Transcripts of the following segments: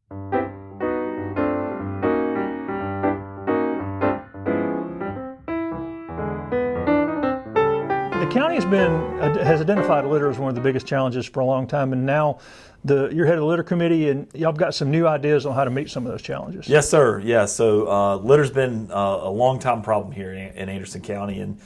The county has identified litter as one of the biggest challenges for a long time, and now you're head of the litter committee, and y'all got some new ideas on how to meet some of those challenges. Yes, sir. Yeah. So litter's been a long time problem here in Anderson County, and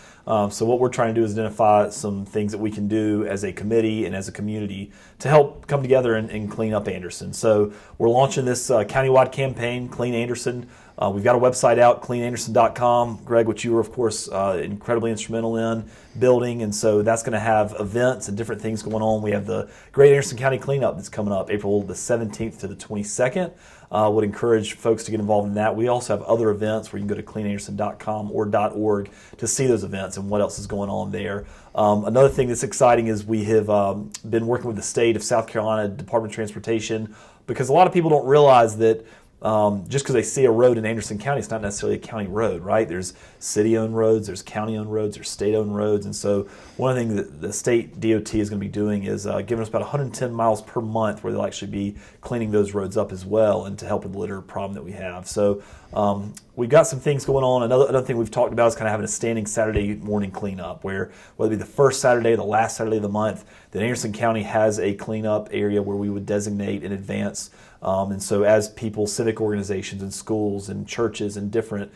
so what we're trying to do is identify some things that we can do as a committee and as a community to help come together and clean up Anderson. So we're launching this countywide campaign, Clean Anderson. We've got a website out, cleananderson.com, Greg, which you were, of course, incredibly instrumental in building, and so that's going to have events and different things going on. We have the Great Anderson County Cleanup that's coming up April the 17th to the 22nd. Would encourage folks to get involved in that. We also have other events where you can go to cleananderson.com or .org to see those events and what else is going on there. Another thing that's exciting is we have been working with the state of South Carolina Department of Transportation, because a lot of people don't realize that just because they see a road in Anderson County, it's not necessarily a county road, right? There's city-owned roads, there's county-owned roads, there's state-owned roads, and so one of the things that the state DOT is going to be doing is giving us about 110 miles per month where they'll actually be cleaning those roads up as well, and to help with the litter problem that we have. So we've got some things going on. Another thing we've talked about is kind of having a standing Saturday morning cleanup, where whether it be the first Saturday or the last Saturday of the month, that Anderson County has a cleanup area where we would designate in advance. And so as people, civic organizations and schools and churches and different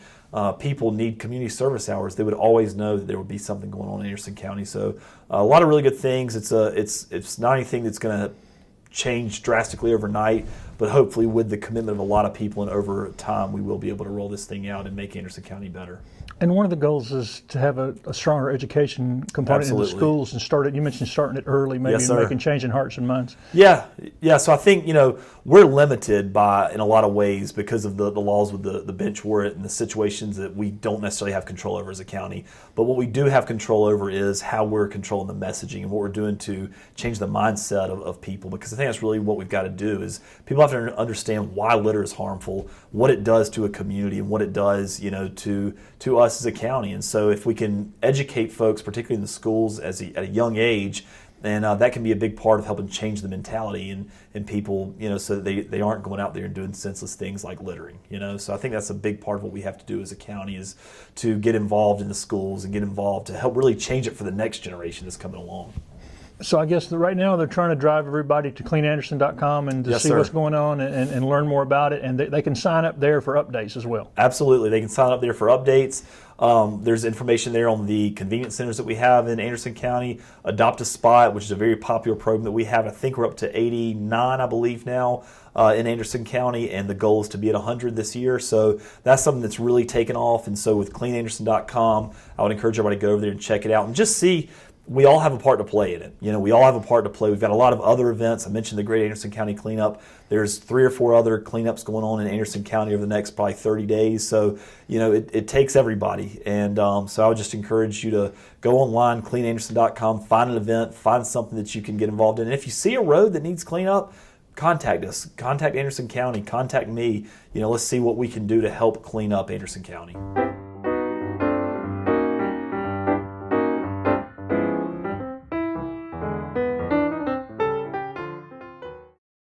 people need community service hours, they would always know that there would be something going on in Anderson County. So a lot of really good things. It's not anything that's going to change drastically overnight, but hopefully with the commitment of a lot of people and over time, we will be able to roll this thing out and make Anderson County better. And one of the goals is to have a stronger education component Absolutely. in the schools, and you mentioned starting it early, maybe Yes, making change in hearts and minds. Yeah. So I think, we're limited in a lot of ways because of the laws with the bench warrant and the situations that we don't necessarily have control over as a county. But what we do have control over is how we're controlling the messaging and what we're doing to change the mindset of people, because I think that's really what we've got to do is people have to understand why litter is harmful, what it does to a community, and what it does, to us as a county. And so if we can educate folks, particularly in the schools at a young age, and that can be a big part of helping change the mentality in people, so that they aren't going out there and doing senseless things like littering, So I think that's a big part of what we have to do as a county, is to get involved in the schools and get involved to help really change it for the next generation that's coming along. So I guess right now they're trying to drive everybody to cleananderson.com and to Yes, see sir. what's going on and learn more about it, and they can sign up there for updates as well. Absolutely. They can sign up there for updates. There's information there on the convenience centers that we have in Anderson County. Adopt a Spot, which is a very popular program that we have. I think we're up to 89, I believe now, in Anderson County, and the goal is to be at 100 this year. So that's something that's really taken off. And so with cleananderson.com, I would encourage everybody to go over there and check it out and just see. We all have a part to play in it. We all have a part to play. We've got a lot of other events. I mentioned the Great Anderson County Cleanup. There's 3 or 4 other cleanups going on in Anderson County over the next probably 30 days. So, it takes everybody. And so I would just encourage you to go online, cleananderson.com, find an event, find something that you can get involved in. And if you see a road that needs cleanup, contact us. Contact Anderson County. Contact me. Let's see what we can do to help clean up Anderson County.